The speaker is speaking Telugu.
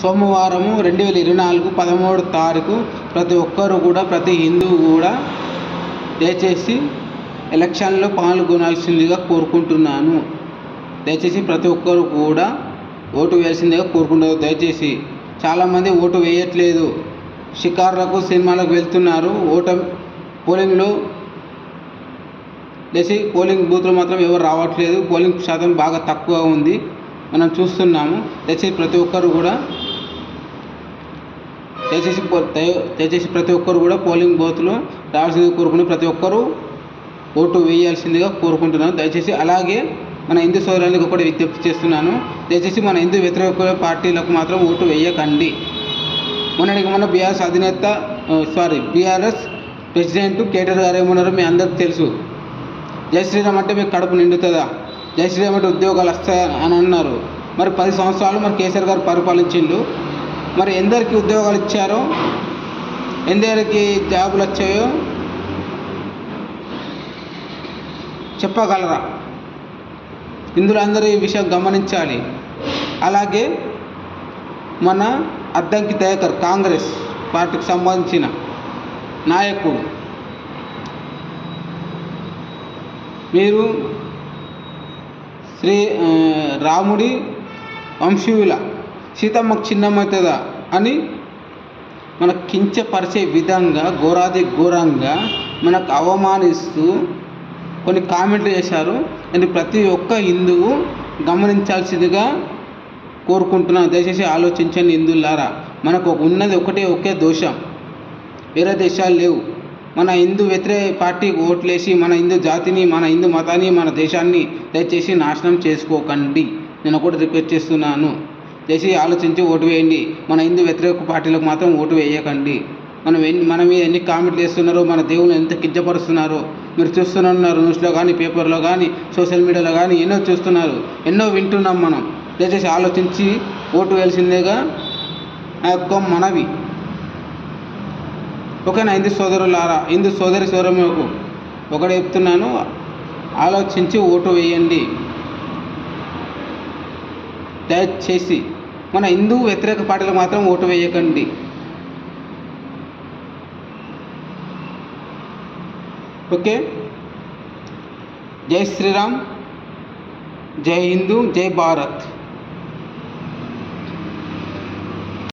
సోమవారము 2024 13వ తారీఖు ప్రతి ఒక్కరు కూడా ప్రతి హిందువు కూడా దయచేసి ఎలక్షన్లో పాల్గొనాల్సిందిగా కోరుకుంటున్నాను. దయచేసి ప్రతి ఒక్కరు కూడా ఓటు వేయాల్సిందిగా కోరుకుంటున్నారు. దయచేసి చాలామంది ఓటు వేయట్లేదు, షికార్లకు సినిమాలకు వెళ్తున్నారు. పోలింగ్లో పోలింగ్ బూత్లో మాత్రం ఎవరు రావట్లేదు. పోలింగ్ శాతం బాగా తక్కువ ఉంది, మనం చూస్తున్నాము. దయచేసి ప్రతి ఒక్కరు కూడా ప్రతి ఒక్కరు కూడా పోలింగ్ బూత్లో రావాల్సిందిగా కోరుకుని ప్రతి ఒక్కరూ ఓటు వేయాల్సిందిగా కోరుకుంటున్నాను. దయచేసి అలాగే మన హిందూ సోదరులకు ఒకటి విజ్ఞప్తి చేస్తున్నాను. దయచేసి మన హిందూ వ్యతిరేక పార్టీలకు మాత్రం ఓటు వేయకండి. మొన్న బీఆర్ఎస్ ప్రెసిడెంట్ కేటీఆర్ గారు ఏమన్నారో మీ అందరికీ తెలుసు. జై శ్రీరామ్ అంటే మీకు కడుపు నిండుతుందా? జై శ్రీరామ్ అంటే ఉద్యోగాలు వస్తాయని అన్నారు. మరి 10 సంవత్సరాలు మరి కేసీఆర్ గారు పరిపాలించిండు. మరి ఎందరికి ఉద్యోగాలు ఇచ్చారో, ఎందరికి జాబులు వచ్చాయో చెప్పగలరా? ఇందులో అందరూ ఈ విషయం గమనించాలి. అలాగే మన అద్దంకి దయాకర్ కాంగ్రెస్ పార్టీకి సంబంధించిన నాయకుడు, మీరు రాముడి వంశీయుల సీతమ్మకు చిన్నమవుతుందా అని మనకు కించపరిచే విధంగా ఘోరంగా మనకు అవమానిస్తూ కొన్ని కామెంట్లు చేశారు. అని ప్రతి ఒక్క హిందువు గమనించాల్సిందిగా కోరుకుంటున్నాను. దయచేసి ఆలోచించండి హిందువులారా. మనకు ఉన్నది ఒకే దోషం, వేరే దేశాలు లేవు. మన హిందూ వ్యతిరేక పార్టీకి ఓట్లేసి మన హిందూ జాతిని, మన హిందూ మతాన్ని, మన దేశాన్ని దయచేసి నాశనం చేసుకోకండి. నేను ఒకటి రిక్వెస్ట్ చేస్తున్నాను. దయచేసి ఆలోచించి ఓటు వేయండి. మన హిందూ వ్యతిరేక పార్టీలకు మాత్రం ఓటు వేయకండి. మన మీద ఎన్ని కామెంట్లు చేస్తున్నారో, మన దేవుని ఎంత కించపరుస్తున్నారో మీరు చూస్తున్నారు. న్యూస్లో కానీ, పేపర్లో కానీ, సోషల్ మీడియాలో కానీ ఎన్నో చూస్తున్నారు, ఎన్నో వింటున్నాం మనం. దయచేసి ఆలోచించి ఓటు వేయాల్సిందేగా నా యొక్క మనవి. ఓకేనా? హిందూ సోదరులారా, హిందూ సోదరులకు ఒకటి చెప్తున్నాను, ఆలోచించి ఓటు వేయండి. దయచేసి మన హిందూ వ్యతిరేక పార్టీలకు మాత్రం ఓటు వేయకండి. ఓకే? జై శ్రీరామ్, జై హిందూ, జై భారత్.